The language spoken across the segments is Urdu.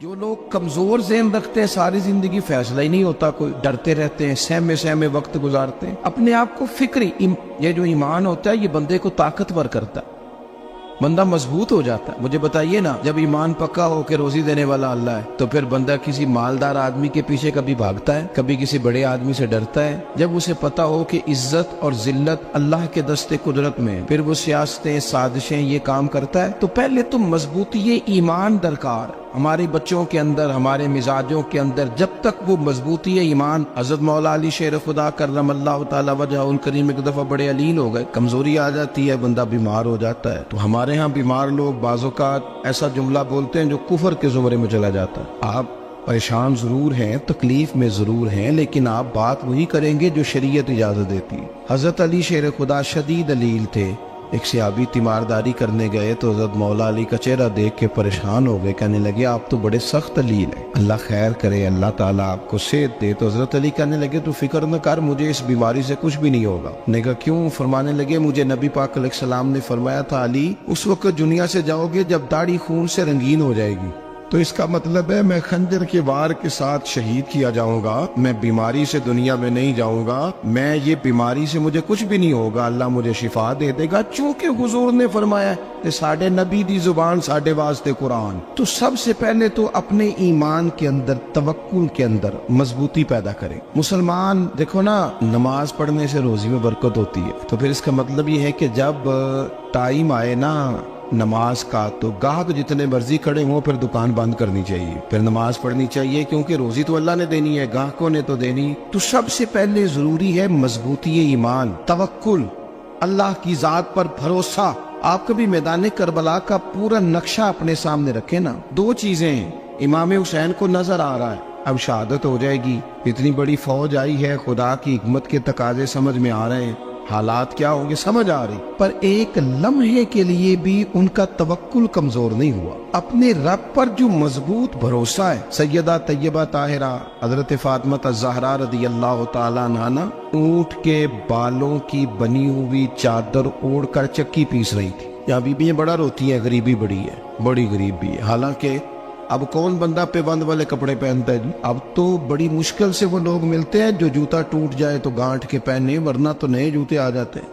جو لوگ کمزور ذہن رکھتے ہیں ساری زندگی فیصلہ ہی نہیں ہوتا، کوئی ڈرتے رہتے ہیں، سہمے سہمے وقت گزارتے ہیں، اپنے آپ کو فکری یہ جو ایمان ہوتا ہے یہ بندے کو طاقتور کرتا ہے، بندہ مضبوط ہو جاتا ہے۔ مجھے بتائیے نا، جب ایمان پکا ہو کہ روزی دینے والا اللہ ہے تو پھر بندہ کسی مالدار آدمی کے پیچھے کبھی بھاگتا ہے، کبھی کسی بڑے آدمی سے ڈرتا ہے؟ جب اسے پتا ہو کہ عزت اور ذلت اللہ کے دستے قدرت میں ہے، پھر وہ سیاستیں سازشیں یہ کام کرتا ہے۔ تو پہلے تو مضبوطی ایمان درکار ہمارے بچوں کے اندر، ہمارے مزاجوں کے اندر، جب تک وہ مضبوطی ایمان۔ حضرت مولا علی شیر خدا کرم اللہ تعالی وجہہ الکریم ایک دفعہ بڑے علیل ہو گئے، کمزوری آ جاتی ہے، بندہ بیمار ہو جاتا ہے۔ تو ہمارے ہاں بیمار لوگ بعض اوقات ایسا جملہ بولتے ہیں جو کفر کے زمرے میں چلا جاتا ہے۔ آپ پریشان ضرور ہیں، تکلیف میں ضرور ہیں، لیکن آپ بات وہی کریں گے جو شریعت اجازت دیتی ہے۔ حضرت علی شیر خدا شدید علیل تھے، ایک صحابی تیمارداری کرنے گئے تو حضرت مولا علی کا چہرہ دیکھ کے پریشان ہو گئے، کہنے لگے آپ تو بڑے سخت علیل ہیں، اللہ خیر کرے، اللہ تعالیٰ آپ کو صحت دے۔ تو حضرت علی کہنے لگے تو فکر نہ کر، مجھے اس بیماری سے کچھ بھی نہیں ہوگا۔ نے کہا کیوں؟ فرمانے لگے مجھے نبی پاک علیہ السلام نے فرمایا تھا علی اس وقت دنیا سے جاؤ گے جب داڑھی خون سے رنگین ہو جائے گی، تو اس کا مطلب ہے میں خنجر کے وار کے ساتھ شہید کیا جاؤں گا، میں بیماری سے دنیا میں نہیں جاؤں گا، میں یہ بیماری سے مجھے کچھ بھی نہیں ہوگا، اللہ مجھے شفا دے دے گا، چونکہ حضور نے فرمایا کہ ساڈے نبی دی زبان ساڈے واسطے قرآن۔ تو سب سے پہلے تو اپنے ایمان کے اندر، توکل کے اندر مضبوطی پیدا کریں۔ مسلمان دیکھو نا، نماز پڑھنے سے روزی میں برکت ہوتی ہے، تو پھر اس کا مطلب یہ ہے کہ جب ٹائم آئے نا نماز کا تو گاہک جتنے مرضی کھڑے ہوں پھر دکان بند کرنی چاہیے، پھر نماز پڑھنی چاہیے، کیونکہ روزی تو اللہ نے دینی ہے، گاہکوں نے تو دینی۔ تو سب سے پہلے ضروری ہے مضبوطی ایمان، توکل، اللہ کی ذات پر بھروسہ۔ آپ کبھی میدان کربلا کا پورا نقشہ اپنے سامنے رکھیں نا، دو چیزیں ہیں، امام حسین کو نظر آ رہا ہے اب شہادت ہو جائے گی، اتنی بڑی فوج آئی ہے، خدا کی حکمت کے تقاضے سمجھ میں آ رہے ہیں، حالات کیا ہوں گے سمجھ آ رہی، پر ایک لمحے کے لیے بھی ان کا توکل کمزور نہیں ہوا۔ اپنے رب پر جو مضبوط بھروسہ ہے، سیدہ طیبہ طاہرہ حضرت فاطمہ الزہرا رضی اللہ تعالیٰ عنہا اونٹ کے بالوں کی بنی ہوئی چادر اوڑھ کر چکی پیس رہی تھی۔ یہاں بیویاں بڑا روتی ہیں، غریبی بڑی ہے، بڑی غریب بھی ہے، حالانکہ اب کون بندہ پیبند والے کپڑے پہنتا ہے جی؟ اب تو بڑی مشکل سے وہ لوگ ملتے ہیں جو جوتا ٹوٹ جائے تو گانٹھ کے پہنے، ورنہ تو نئے جوتے آ جاتے ہیں۔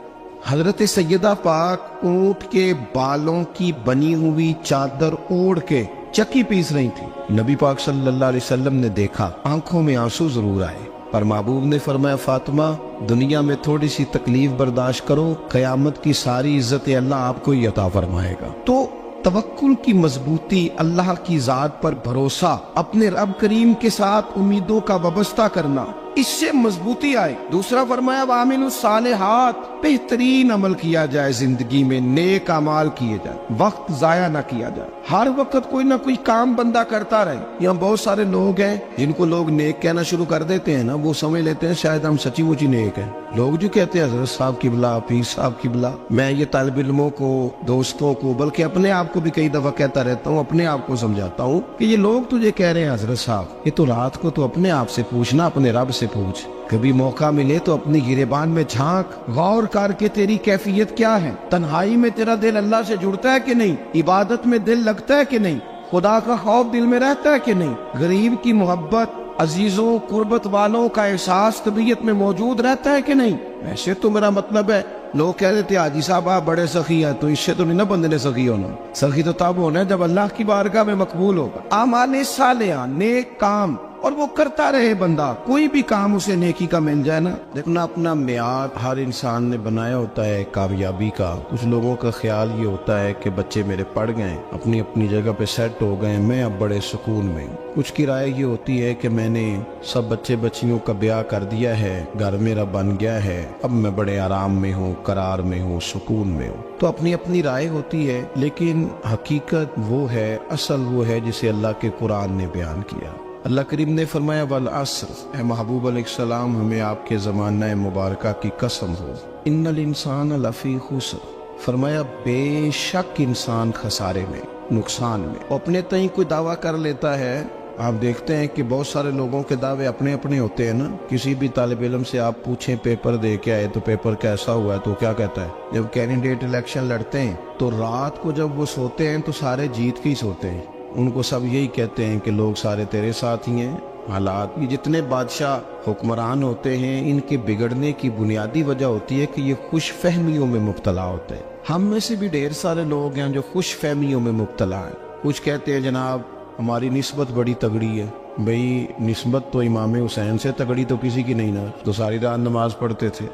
حضرت سیدہ پاک اونٹ کے بالوں کی بنی ہوئی چادر اوڑھ کے چکی پیس رہی تھی۔ نبی پاک صلی اللہ علیہ وسلم نے دیکھا، آنکھوں میں آنسو ضرور آئے، پر محبوب نے فرمایا فاطمہ دنیا میں تھوڑی سی تکلیف برداشت کرو، قیامت کی ساری عزت اللہ آپ کو ہی عطا فرمائے گا۔ تو توکل کی مضبوطی، اللہ کی ذات پر بھروسہ، اپنے رب کریم کے ساتھ امیدوں کا وابستہ کرنا، اس سے مضبوطی آئے۔ دوسرا فرمایا وَعَمِلُوا الصَّالِحَاتِ، بہترین عمل کیا جائے زندگی میں، نیک اعمال کیے جائے، وقت ضائع نہ کیا جائے، ہر وقت کوئی نہ کوئی کام بندہ کرتا رہے۔ یہاں بہت سارے لوگ ہیں جن کو لوگ نیک کہنا شروع کر دیتے ہیں نا، وہ سمجھ لیتے ہیں شاید ہم سچی مچی نیک ہیں۔ لوگ جو کہتے ہیں حضرت صاحب کی بلا، پیر صاحب کی بلا، میں یہ طالب علموں کو، دوستوں کو، بلکہ اپنے آپ کو بھی کئی دفعہ کہتا رہتا ہوں، اپنے آپ کو سمجھاتا ہوں کہ یہ لوگ تجھے کہہ رہے ہیں حضرت صاحب، یہ تو رات کو تو اپنے آپ سے پوچھنا، اپنے رب سے پوچھ، کبھی موقع ملے تو اپنی گریبان میں جھانک، غور کر کے تیری کیفیت کیا ہے، تنہائی میں تیرا دل اللہ سے جڑتا ہے کہ نہیں، عبادت میں دل لگتا ہے کہ نہیں، خدا کا خوف دل میں رہتا ہے کہ نہیں، غریب کی محبت، عزیزوں قربت والوں کا احساس طبیعت میں موجود رہتا ہے کہ نہیں۔ ویسے تو میرا مطلب ہے، لوگ کہہ دیتے ہیں حاجی صاحب آپ بڑے سخی ہیں، تو اس سے تو نہیں نا بندے نے سخی ہونا، سخی تو تب ہونا ہے جب اللہ کی بارگاہ میں مقبول ہوگا۔ اعمال صالحہ، نیک کام، اور وہ کرتا رہے بندہ، کوئی بھی کام اسے نیکی کا مل جائے نا۔ دیکھنا اپنا معیار ہر انسان نے بنایا ہوتا ہے کامیابی کا۔ کچھ لوگوں کا خیال یہ ہوتا ہے کہ بچے میرے پڑھ گئے، اپنی اپنی جگہ پہ سیٹ ہو گئے، میں اب بڑے سکون میں ہوں۔ کچھ کی رائے یہ ہوتی ہے کہ میں نے سب بچے بچیوں کا بیاہ کر دیا ہے، گھر میرا بن گیا ہے، اب میں بڑے آرام میں ہوں، قرار میں ہوں، سکون میں ہوں۔ تو اپنی اپنی رائے ہوتی ہے، لیکن حقیقت وہ ہے، اصل وہ ہے جسے اللہ کے قرآن نے بیان کیا۔ اللہ کریم نے فرمایا والعصر، اے محبوب علیہ السلام ہمیں آپ کے زمانہ مبارکہ کی قسم ہو، ان الانسان لفی خسر، فرمایا بے شک انسان خسارے میں، نقصان میں۔ اپنے تئیں کوئی دعویٰ کر لیتا ہے، آپ دیکھتے ہیں کہ بہت سارے لوگوں کے دعوے اپنے اپنے ہوتے ہیں نا۔ کسی بھی طالب علم سے آپ پوچھیں پیپر دے کے آئے تو پیپر کیسا ہوا ہے، تو کیا کہتا ہے؟ جب کینڈیڈیٹ الیکشن لڑتے ہیں تو رات کو جب وہ سوتے ہیں تو سارے جیت کے ہی سوتے ہیں، ان کو سب یہی کہتے ہیں کہ لوگ سارے تیرے ساتھ ہی ہیں. حالات یہ جتنے بادشاہ حکمران ہوتے ہیں ان کے بگڑنے کی بنیادی وجہ ہوتی ہے کہ یہ خوش فہمیوں میں مبتلا ہوتے ہیں. ہم میں سے بھی ڈھیر سارے لوگ ہیں جو خوش فہمیوں میں مبتلا ہیں. کچھ کہتے ہیں جناب ہماری نسبت بڑی تگڑی ہے. بھئی نسبت تو امام حسین سے تگڑی تو کسی کی نہیں نا. تو ساری رات نماز پڑھتے تھے,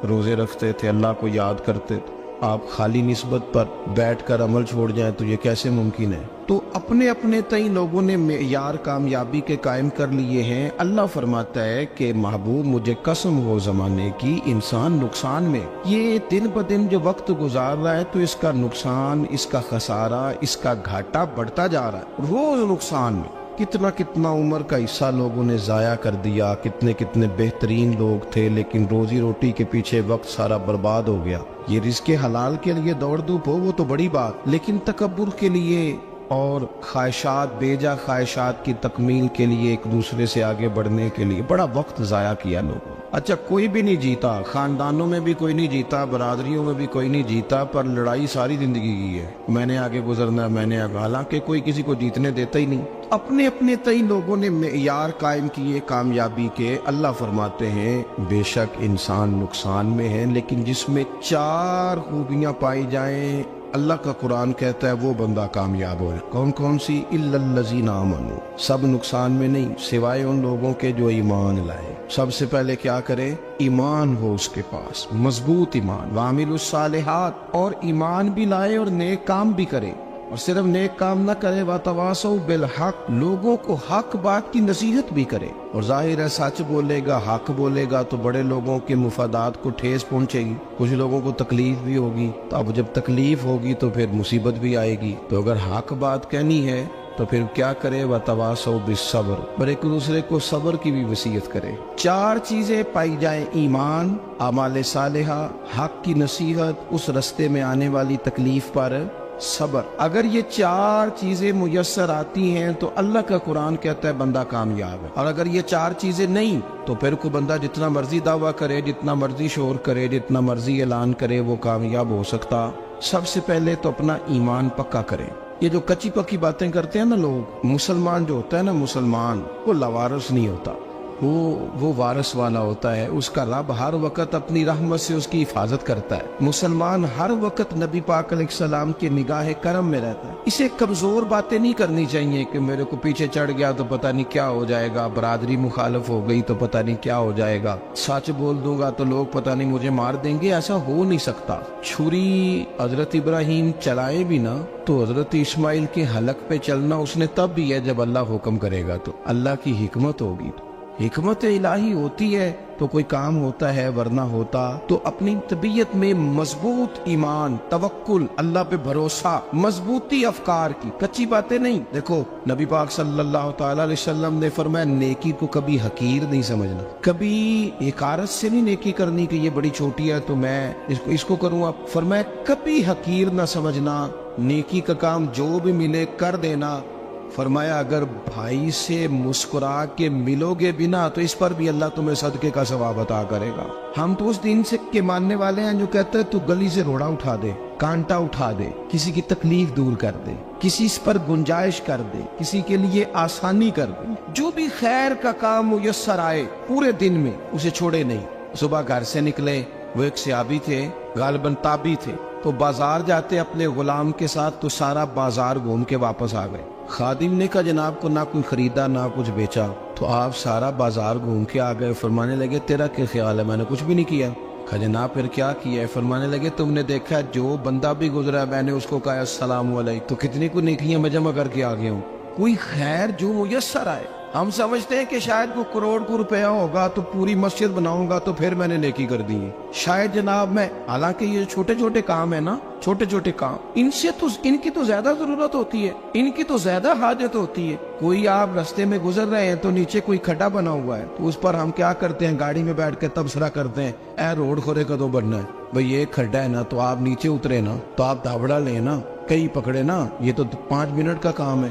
روزے رکھتے تھے, اللہ کو یاد کرتے تھے. آپ خالی نسبت پر بیٹھ کر عمل چھوڑ جائیں تو یہ کیسے ممکن ہے؟ تو اپنے اپنے تئیں لوگوں نے معیار کامیابی کے قائم کر لیے ہیں. اللہ فرماتا ہے کہ محبوب مجھے قسم ہو زمانے کی انسان نقصان میں. یہ دن بدن جو وقت گزار رہا ہے تو اس کا نقصان, اس کا خسارہ, اس کا گھاٹا بڑھتا جا رہا ہے روز نقصان میں. کتنا عمر کا حصہ لوگوں نے ضائع کر دیا. کتنے بہترین لوگ تھے لیکن روزی روٹی کے پیچھے وقت سارا برباد ہو گیا. یہ رزق حلال کے لیے دوڑ دھوپ ہو وہ تو بڑی بات, لیکن تکبر کے لیے اور خواہشات, بیجا خواہشات کی تکمیل کے لیے, ایک دوسرے سے آگے بڑھنے کے لیے بڑا وقت ضائع کیا لوگوں. اچھا کوئی بھی نہیں جیتا, خاندانوں میں بھی کوئی نہیں جیتا, برادریوں میں بھی کوئی نہیں جیتا, پر لڑائی ساری زندگی کی ہے. میں نے آگے گزرنا, میں نے آگے, حالانکہ کوئی کسی کو جیتنے دیتا ہی نہیں. اپنے اپنے تئیں لوگوں نے معیار قائم کیے کامیابی کے. اللہ فرماتے ہیں بے شک انسان نقصان میں ہے, لیکن جس میں 4 خوبیاں پائی جائیں اللہ کا قرآن کہتا ہے وہ بندہ کامیاب ہو. کون کون سی؟ الا الذین آمنوا. سب نقصان میں نہیں سوائے ان لوگوں کے جو ایمان لائے. سب سے پہلے کیا کرے؟ ایمان ہو اس کے پاس, مضبوط ایمان. وعملوا الصالحات, اور ایمان بھی لائے اور نیک کام بھی کرے. اور صرف نیک کام نہ کرے, وَتَوَاصَوْا بِالْحَقِّ, لوگوں کو حق بات کی نصیحت بھی کرے. اور ظاہر ہے سچ بولے گا, حق بولے گا تو بڑے لوگوں کے مفادات کو ٹھیس پہنچے گی, کچھ لوگوں کو تکلیف بھی ہوگی. تو اب جب تکلیف ہوگی تو پھر مصیبت بھی آئے گی. تو اگر حق بات کہنی ہے تو پھر کیا کرے؟ وَتَوَاصَوْا بِالصَّبْرِ, اور ایک دوسرے کو صبر کی بھی وصیت کرے. 4 چیزیں پائی جائیں, ایمان, اعمال صالحہ, حق کی نصیحت, اس رستے میں آنے والی تکلیف پر صبر. اگر یہ 4 چیزیں میسر آتی ہیں تو اللہ کا قرآن کہتا ہے بندہ کامیاب ہے. اور اگر یہ 4 چیزیں نہیں تو پھر کوئی بندہ جتنا مرضی دعویٰ کرے, جتنا مرضی شور کرے, جتنا مرضی اعلان کرے, وہ کامیاب ہو سکتا. سب سے پہلے تو اپنا ایمان پکا کرے. یہ جو کچی پکی باتیں کرتے ہیں نا لوگ, مسلمان جو ہوتا ہے نا, مسلمان وہ لاوارث نہیں ہوتا, وہ وارث والا ہوتا ہے. اس کا رب ہر وقت اپنی رحمت سے اس کی حفاظت کرتا ہے. مسلمان ہر وقت نبی پاک علیہ السلام کے نگاہ کرم میں رہتا ہے. اسے کمزور باتیں نہیں کرنی چاہیے کہ میرے کو پیچھے چڑھ گیا تو پتہ نہیں کیا ہو جائے گا, برادری مخالف ہو گئی تو پتہ نہیں کیا ہو جائے گا, سچ بول دوں گا تو لوگ پتہ نہیں مجھے مار دیں گے. ایسا ہو نہیں سکتا. چھری حضرت ابراہیم چلائے بھی نا تو حضرت اسماعیل کے حلق پہ چلنا اس نے تب بھی ہے جب اللہ حکم کرے گا. تو اللہ کی حکمت ہوگی, حکمت الہی ہوتی ہے تو کوئی کام ہوتا ہے, ورنہ ہوتا. تو اپنی طبیعت میں مضبوط ایمان, توکل, اللہ پہ بھروسہ, مضبوطی افکار کی, کچی باتیں نہیں. دیکھو نبی پاک صلی اللہ تعالی علیہ وسلم نے فرمایا نیکی کو کبھی حقیر نہیں سمجھنا, کبھی حقارت سے نہیں نیکی کرنی کہ یہ بڑی چھوٹی ہے تو میں اس کو کروں. اب فرمایا کبھی حقیر نہ سمجھنا, نیکی کا کام جو بھی ملے کر دینا. فرمایا اگر بھائی سے مسکرا کے ملو گے بنا تو اس پر بھی اللہ تمہیں صدقے کا ثواب عطا کرے گا. ہم تو اس دین سے کے ماننے والے ہیں جو کہتے ہیں تو گلی سے روڑا اٹھا دے, کانٹا اٹھا دے, کسی کی تکلیف دور کر دے, کسی اس پر گنجائش کر دے, کسی کے لیے آسانی کر دے. جو بھی خیر کا کام میسر آئے پورے دن میں اسے چھوڑے نہیں. صبح گھر سے نکلے, وہ ایک صحابی تھے, غالباً تابعی تھے, تو بازار جاتے اپنے غلام کے ساتھ تو سارا بازار گھوم کے واپس آ گئے. خادم نے کہا جناب کو نہ کوئی خریدا نہ کچھ بیچا. تو آپ سارا بازار گھوم کے آ گئے. فرمانے لگے تیرا کیا خیال ہے؟ میں نے کچھ بھی نہیں کیا. کہا جناب پھر کیا کیا ہے؟ فرمانے لگے تم نے دیکھا جو بندہ بھی گزرا میں نے اس کو کہا السلام علیکم, تو کتنی کو نیکیاں میں جمع کر کے آ گیا ہوں. کوئی خیر جو میسر آئے. ہم سمجھتے ہیں کہ شاید کو کروڑ کو روپیہ ہوگا تو پوری مسجد بناؤں گا تو پھر میں نے نیکی کر دی ہے. شاید جناب میں, حالانکہ یہ چھوٹے چھوٹے کام ہے نا, چھوٹے چھوٹے کام, ان کی تو زیادہ ضرورت ہوتی ہے, ان کی تو زیادہ حاجت ہوتی ہے. کوئی آپ رستے میں گزر رہے ہیں تو نیچے کوئی کھڈا بنا ہوا ہے تو اس پر ہم کیا کرتے ہیں, گاڑی میں بیٹھ کے تبصرہ کرتے ہیں اے روڈ کھورے کدو بننا ہے. بھئی یہ کھڈا ہے نا تو آپ نیچے اترے نا, تو آپ دھابڑا لیں نا, کئی پکڑے نا, یہ تو 5 منٹ کا کام ہے.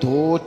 2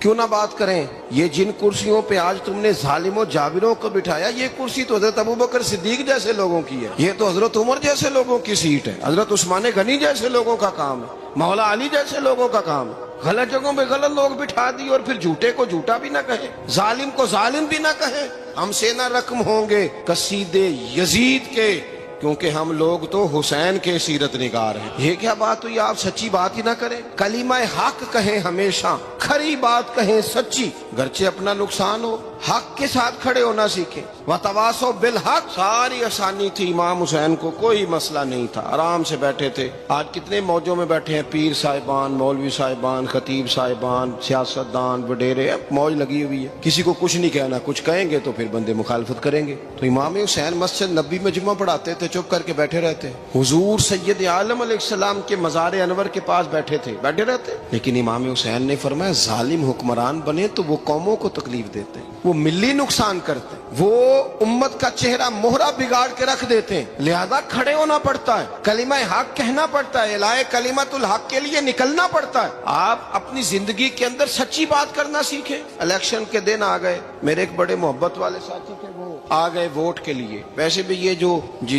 کیوں نہ بات کریں؟ یہ جن کرسیوں پہ آج تم نے ظالموں جابروں کو بٹھایا، یہ کرسی تو حضرت ابوبکر صدیق جیسے لوگوں کی ہے، یہ تو حضرت عمر جیسے لوگوں کی سیٹ ہے، حضرت عثمان غنی جیسے لوگوں کا کام ہے، مولا علی جیسے لوگوں کا کام ہے۔ غلط جگہوں پہ غلط لوگ بٹھا دی اور پھر جھوٹے کو جھوٹا بھی نہ کہیں، ظالم کو ظالم بھی نہ کہیں۔ ہم سے نہ رقم ہوں گے قصیدے یزید کے، کیونکہ ہم لوگ تو حسین کے سیرت نگار ہیں۔ یہ کیا بات ہوئی؟ آپ سچی بات ہی نہ کریں، کلمہ حق کہیں، ہمیشہ کھری بات کہیں، سچی، گرچہ اپنا نقصان ہو، حق کے ساتھ کھڑے ہونا سیکھیں۔ وتواصوا بالحق، ساری آسانی تھی، امام حسین کو کوئی مسئلہ نہیں تھا، آرام سے بیٹھے تھے۔ آج کتنے موجوں میں بیٹھے ہیں، پیر صاحبان، مولوی صاحبان، خطیب صاحبان، سیاستدان، وڈیرے، موج لگی ہوئی ہے، کسی کو کچھ نہیں کہنا، کچھ کہیں گے تو پھر بندے مخالفت کریں گے۔ تو امام حسین مسجد نبی میں جمعہ پڑھاتے تھے، چپ کر کے بیٹھے رہتے، حضور سید عالم علیہ السلام کے مزار انور کے پاس بیٹھے تھے، بیٹھے رہتے۔ لیکن امام حسین نے فرمایا ظالم حکمران بنے تو وہ قوموں کو تکلیف دیتے ہیں، وہ ملی نقصان کرتے ہیں، وہ امت کا چہرہ مہرہ بگاڑ کے رکھ دیتے ہیں، لہذا کھڑے ہونا پڑتا ہے، کلمہ حق کہنا پڑتا ہے، الہی کلمت الحق کے لیے نکلنا پڑتا ہے۔ آپ اپنی زندگی کے اندر سچی بات کرنا سیکھیں۔ الیکشن کے دن آ گئے، میرے ایک بڑے محبت والے ساتھی تھے، وہ آ گئے ووٹ کے لیے۔ ویسے بھی یہ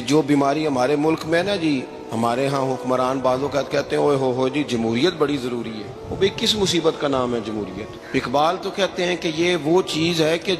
جو بیماری ہمارے ملک میں نا جی، ہمارے ہاں حکمران بعض اوقات کہتے ہیں اوے ہو جی جمہوریت بڑی ضروری ہے۔ وہ بھی کس مصیبت کا نام ہے جمہوریت؟ اقبال تو کہتے ہیں کہ یہ وہ چیز ہے کہ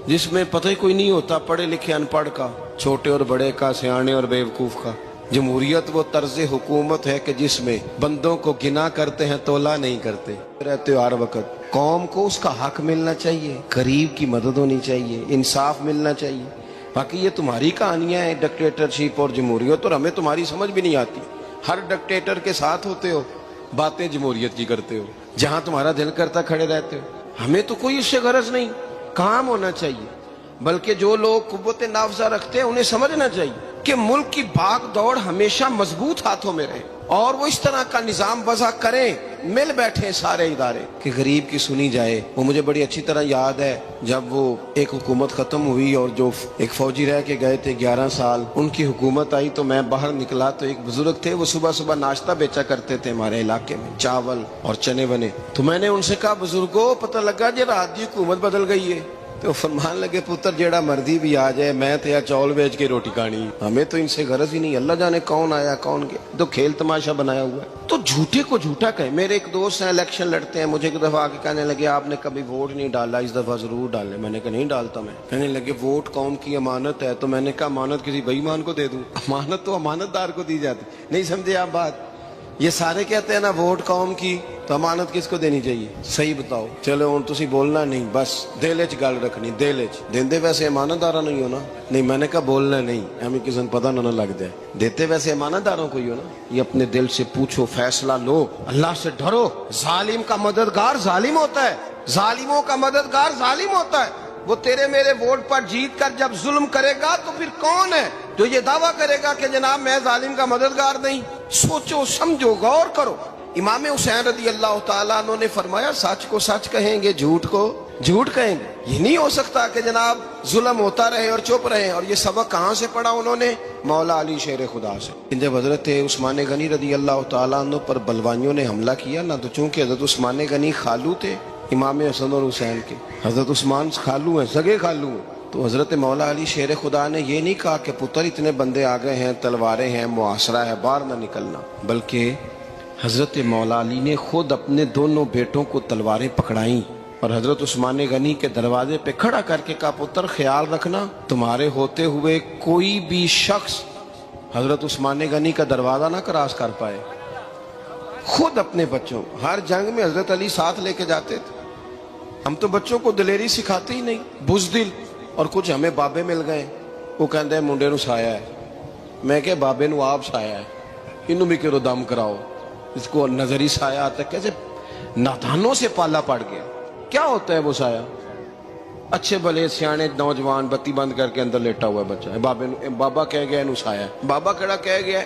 جس میں پتہ ہی کوئی نہیں ہوتا، پڑھے لکھے ان پڑھ کا، چھوٹے اور بڑے کا، سیانے اور بیوقوف کا۔ جمہوریت وہ طرز حکومت ہے کہ جس میں بندوں کو گنا کرتے ہیں، تولا نہیں کرتے رہتے ہو ہر وقت۔ قوم کو اس کا حق ملنا چاہیے، غریب کی مدد ہونی چاہیے، انصاف ملنا چاہیے۔ باقی یہ تمہاری کہانیاں ہیں ڈکٹیٹرشپ اور جمہوریت، اور ہمیں تمہاری سمجھ بھی نہیں آتی۔ ہر ڈکٹیٹر کے ساتھ ہوتے ہو، باتیں جمہوریت کی کرتے ہو، جہاں تمہارا دل کرتا کھڑے رہتے ہو۔ ہمیں تو کوئی اس سے غرض نہیں، کام ہونا چاہیے۔ بلکہ جو لوگ قوت نافذہ رکھتے ہیں انہیں سمجھنا چاہیے کہ ملک کی بھاگ دوڑ ہمیشہ مضبوط ہاتھوں میں رہے، اور وہ اس طرح کا نظام وضع کریں، مل بیٹھے سارے ادارے کہ غریب کی سنی جائے۔ وہ مجھے بڑی اچھی طرح یاد ہے جب وہ ایک حکومت ختم ہوئی اور جو ایک فوجی رہ کے گئے تھے 11 سال، ان کی حکومت آئی تو میں باہر نکلا تو ایک بزرگ تھے، وہ صبح صبح ناشتہ بیچا کرتے تھے ہمارے علاقے میں، چاول اور چنے بنے۔ تو میں نے ان سے کہا بزرگوں پتہ لگا جی رات دی حکومت بدل گئی ہے۔ تو فرمان لگے پتر جیڑا مردی بھی آ جائے، میں تو یا چاول بیچ کے روٹی کھانی، ہمیں تو ان سے غرض ہی نہیں، اللہ جانے کون آیا کون گیا، تو کھیل تماشا بنایا ہوا ہے۔ تو جھوٹے کو جھوٹا کہیں۔ میرے ایک دوست ہیں الیکشن لڑتے ہیں، مجھے ایک دفعہ آ کے کہنے لگے آپ نے کبھی ووٹ نہیں ڈالا، اس دفعہ ضرور ڈالیں۔ میں نے کہا نہیں ڈالتا میں۔ کہنے لگے ووٹ قوم کی امانت ہے، تو میں نے کہا امانت کسی بے ایمان کو دے دوں؟ امانت تو امانت دار کو دی جاتی۔ نہیں سمجھے آپ بات؟ یہ سارے کہتے ہیں نا ووٹ قوم کی، تو امانت کس کو دینی چاہیے؟ صحیح بتاؤ۔ چلو ہوں تسی بولنا نہیں، بس دل وچ گل رکھنی، دل وچ دیندے ویسے امانت دارا نہیں ہونا۔ نہیں میں نے کہا بولنا نہیں، ہمیں کسی کو پتہ نہ لگ جائے، دیتے ویسے امانت داروں کو ہی ہو نا۔ یہ اپنے دل سے پوچھو، فیصلہ لو، اللہ سے ڈرو۔ ظالم کا مددگار ظالم ہوتا ہے، ظالموں کا مددگار ظالم ہوتا ہے۔ وہ تیرے میرے ووٹ پر جیت کر جب ظلم کرے گا تو پھر کون ہے جو یہ دعویٰ کرے گا کہ جناب میں ظالم کا مددگار نہیں؟ سوچو سمجھو، غور کرو۔ امام حسین رضی اللہ تعالیٰ عنہ نے فرمایا سچ کو سچ کہیں گے، جھوٹ کو جھوٹ کہیں گے۔ یہ نہیں ہو سکتا کہ جناب ظلم ہوتا رہے اور چپ رہے۔ اور یہ سبق کہاں سے پڑھا انہوں نے؟ مولا علی شیر خدا سے۔ جب حضرت عثمان غنی رضی اللہ تعالیٰ عنہ پر بلوائیوں نے حملہ کیا نا، تو چونکہ حضرت عثمان غنی خالو تھے امام حسن اور حسین کے، حضرت عثمان خالو ہیں، سگے خالو ہیں، تو حضرت مولا علی شیر خدا نے یہ نہیں کہا کہ پتر اتنے بندے آ گئے ہیں، تلواریں ہیں، محاصرہ ہے، باہر نہ نکلنا، بلکہ حضرت مولا علی نے خود اپنے دونوں بیٹوں کو تلواریں پکڑائیں اور حضرت عثمان غنی کے دروازے پہ کھڑا کر کے کہا پتر خیال رکھنا تمہارے ہوتے ہوئے کوئی بھی شخص حضرت عثمان غنی کا دروازہ نہ کراس کر پائے۔ خود اپنے بچوں، ہر جنگ میں حضرت علی ساتھ لے کے جاتے تھے۔ ہم تو بچوں کو دلیری سکھاتے ہی نہیں، بزدل۔ اور کچھ ہمیں بابے مل گئے، وہ کہتے ہیں منڈے نو سایا ہے، میں کہ بابے نو آپ سایا ہے، انہوں بھی کرو دم کراؤ، اس کو نظری سایہ آتا ہے۔ کیسے نادانوں سے پالا پڑ گیا۔ کیا ہوتا ہے وہ سایہ؟ اچھے بھلے سیانے نوجوان بتی بند کر کے اندر لیٹا ہوا ہے بچہ، بابا کہہ گیا انہوں سایا ہے۔ بابا کہڑا کہہ گیا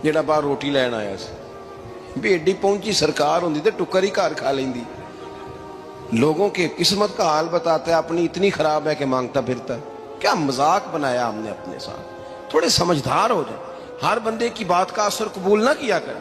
جڑا باہر روٹی لین آیا سی، بھی ایڈی پہنچی سرکار ہوندی تے ٹکر ہی گھر کھا لیندی۔ لوگوں کے قسمت کا حال بتاتا ہے، اپنی اتنی خراب ہے کہ مانگتا پھرتا ہے۔ کیا مذاق بنایا ہم نے اپنے ساتھ۔ تھوڑے سمجھدار ہو جائیں، ہر بندے کی بات کا اثر قبول نہ کیا کریں۔